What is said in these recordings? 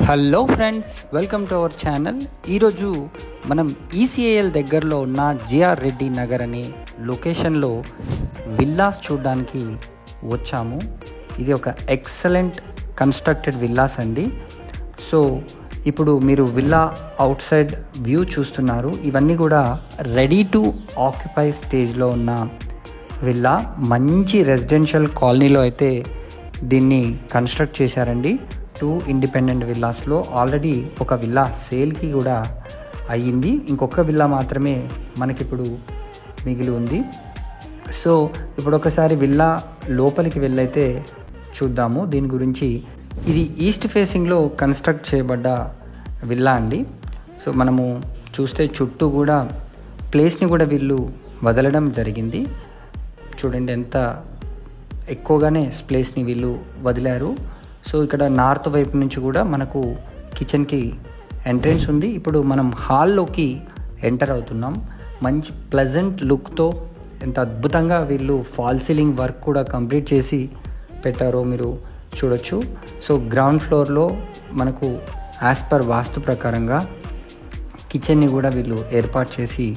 Hello friends, welcome to our channel. ఈరోజు మనం ECIL దగ్గరలో ఉన్న జిఆర్ రెడ్డి నగర్ అనే లొకేషన్లో విల్లాస్ చూడడానికి వచ్చాము. ఇది ఒక ఎక్సలెంట్ కన్స్ట్రక్టెడ్ విల్లాస్ అండి. సో ఇప్పుడు మీరు విల్లా అవుట్ సైడ్ వ్యూ చూస్తున్నారు. ఇవన్నీ కూడా రెడీ టు ఆక్యుపై స్టేజ్లో ఉన్న విల్లా. మంచి రెసిడెన్షియల్ కాలనీలో అయితే దీన్ని కన్స్ట్రక్ట్ చేశారండి. 2 ఇండిపెండెంట్ విల్లాస్లో ఆల్రెడీ ఒక విల్లా సేల్కి కూడా అయ్యింది. ఇంకొక విల్లా మాత్రమే మనకిప్పుడు మిగిలి ఉంది. సో ఇప్పుడు ఒకసారి విల్లా లోపలికి వెళ్ళైతే చూద్దాము దీని గురించి. ఇది ఈస్ట్ ఫేసింగ్లో కన్స్ట్రక్ట్ చేయబడ్డ విల్లా అండి. సో మనము చూస్తే చుట్టూ కూడా ప్లేస్ని కూడా వీళ్ళు వదలడం జరిగింది. చూడండి, ఎంత ఎక్కువగానే ప్లేస్ని వీళ్ళు వదిలారు. సో ఇక్కడ నార్త్ వైపు నుంచి కూడా మనకు కిచెన్కి ఎంట్రెన్స్ ఉంది. ఇప్పుడు మనం హాల్లోకి ఎంటర్ అవుతున్నాం. మంచి ప్లెజెంట్ లుక్తో ఎంత అద్భుతంగా వీళ్ళు ఫాల్ సీలింగ్ వర్క్ కూడా కంప్లీట్ చేసి పెట్టారో మీరు చూడొచ్చు. సో గ్రౌండ్ ఫ్లోర్లో మనకు యాజ్ పర్ వాస్తు ప్రకారంగా కిచెన్ని కూడా వీళ్ళు ఏర్పాటు చేసి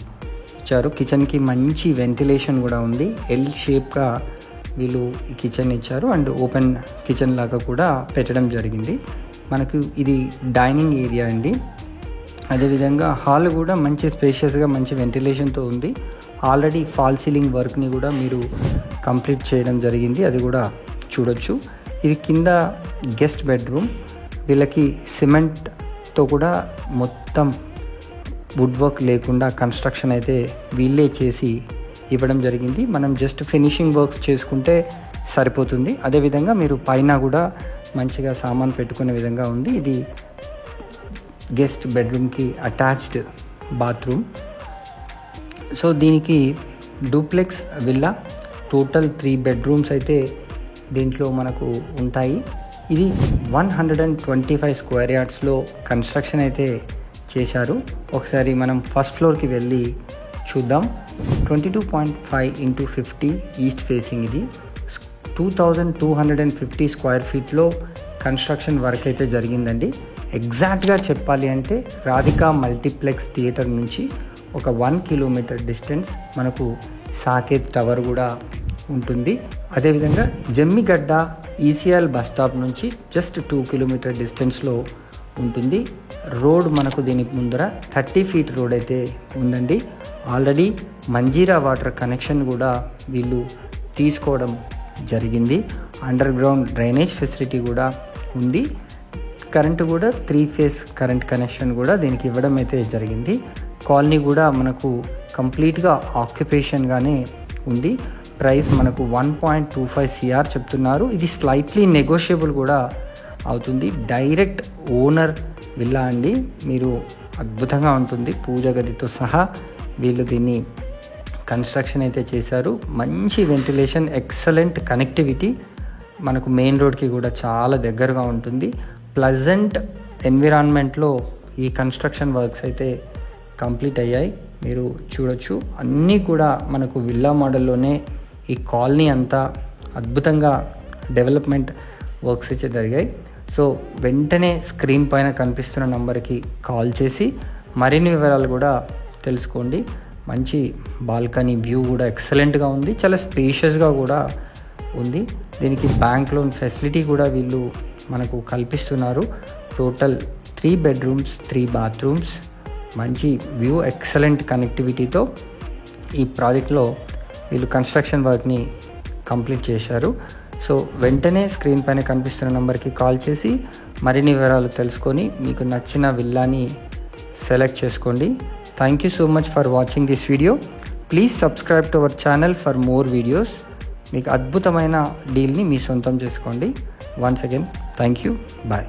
ఇచ్చారు. కిచెన్కి మంచి వెంటిలేషన్ కూడా ఉంది. ఎల్ షేప్గా వీళ్ళు ఈ కిచెన్ ఇచ్చారు అండ్ ఓపెన్ కిచెన్ లాగా కూడా పెట్టడం జరిగింది. మనకు ఇది డైనింగ్ ఏరియా అండి. అదేవిధంగా హాల్ కూడా మంచి స్పేషియస్గా మంచి వెంటిలేషన్తో ఉంది. ఆల్రెడీ ఫాల్ సీలింగ్ వర్క్ని కూడా మీరు కంప్లీట్ చేయడం జరిగింది, అది కూడా చూడొచ్చు. ఇది కింద గెస్ట్ బెడ్రూమ్. వీళ్ళకి సిమెంట్తో కూడా మొత్తం వుడ్ వర్క్ లేకుండా కన్స్ట్రక్షన్ అయితే వీళ్ళే చేసి ఇవ్వడం జరిగింది. మనం జస్ట్ ఫినిషింగ్ వర్క్స్ చేసుకుంటే సరిపోతుంది. అదేవిధంగా మీరు పైన కూడా మంచిగా సామాన్ పెట్టుకునే విధంగా ఉంది. ఇది గెస్ట్ బెడ్రూమ్కి అటాచ్డ్ బాత్రూమ్. సో దీనికి డూప్లెక్స్ విల్లా. టోటల్ 3 బెడ్రూమ్స్ అయితే దీంట్లో మనకు ఉంటాయి. ఇది 125 స్క్వేర్ యార్డ్స్లో కన్స్ట్రక్షన్ అయితే చేశారు. ఒకసారి మనం ఫస్ట్ ఫ్లోర్కి వెళ్ళి చూద్దాం. 22.5 x 50 ఈస్ట్ ఫేసింగ్. ఇది 2250 స్క్వేర్ ఫీట్లో కన్స్ట్రక్షన్ వర్క్ అయితే జరిగిందండి. ఎగ్జాక్ట్గా చెప్పాలి అంటే రాధికా మల్టీప్లెక్స్ థియేటర్ నుంచి ఒక 1 కిలోమీటర్ డిస్టెన్స్ మనకు సాకేత్ టవర్ కూడా ఉంటుంది. అదేవిధంగా జమ్మిగడ్డ ఈసీఎల్ బస్ స్టాప్ నుంచి జస్ట్ 2 కిలోమీటర్ డిస్టెన్స్లో ఉంటుంది. రోడ్ మనకు దీనికి ముందర 30 ఫీట్ రోడ్ అయితే ఉందండి. ఆల్రెడీ మంజీరా వాటర్ కనెక్షన్ కూడా వీళ్ళు తీసుకోవడం జరిగింది. అండర్ గ్రౌండ్ డ్రైనేజ్ ఫెసిలిటీ కూడా ఉంది. కరెంటు కూడా 3 ఫేజ్ కరెంట్ కనెక్షన్ కూడా దీనికి ఇవ్వడం అయితే జరిగింది. కాలనీ కూడా మనకు కంప్లీట్గా ఆక్యుపేషన్గానే ఉంది. ప్రైస్ మనకు 1.25 CR చెప్తున్నారు. ఇది స్లైట్లీ నెగోషియబుల్ కూడా అవుతుంది. డైరెక్ట్ ఓనర్ విల్లా అండి. మీరు అద్భుతంగా ఉంటుంది. పూజ గదితో సహా వీళ్ళు దీన్ని కన్స్ట్రక్షన్ అయితే చేశారు. మంచి వెంటిలేషన్, ఎక్సలెంట్ కనెక్టివిటీ. మనకు మెయిన్ రోడ్కి కూడా చాలా దగ్గరగా ఉంటుంది. ప్లెజెంట్ ఎన్విరాన్మెంట్లో ఈ కన్స్ట్రక్షన్ వర్క్స్ అయితే కంప్లీట్ అయ్యాయి. మీరు చూడొచ్చు, అన్నీ కూడా మనకు విల్లా మోడల్లోనే ఈ కాలనీ అంతా అద్భుతంగా డెవలప్మెంట్ వర్క్స్ అయితే జరిగాయి. సో వెంటనే స్క్రీన్ పైన కనిపిస్తున్న నంబర్కి కాల్ చేసి మరిన్ని వివరాలు కూడా తెలుసుకోండి. మంచి బాల్కనీ వ్యూ కూడా ఎక్సలెంట్గా ఉంది. చాలా స్పేషియస్గా కూడా ఉంది. దీనికి బ్యాంక్ లోన్ ఫెసిలిటీ కూడా వీళ్ళు మనకు కల్పిస్తున్నారు. Total 3 bedrooms 3 bathrooms. మంచి వ్యూ, ఎక్సలెంట్ కనెక్టివిటీతో ఈ ప్రాజెక్ట్లో వీళ్ళు కన్స్ట్రక్షన్ వర్క్ని కంప్లీట్ చేశారు. సో వెంటనే స్క్రీన్ పైన కనిపిస్తున్న నెంబర్కి కాల్ చేసి మరిన్ని వివరాలు తెలుసుకొని మీకు నచ్చిన విల్లాని సెలెక్ట్ చేసుకోండి. Thank you so much for watching this video. Please subscribe to our channel for more videos. మీకు అద్భుతమైన డీల్ని మీ సొంతం చేసుకోండి. Once again thank you. Bye.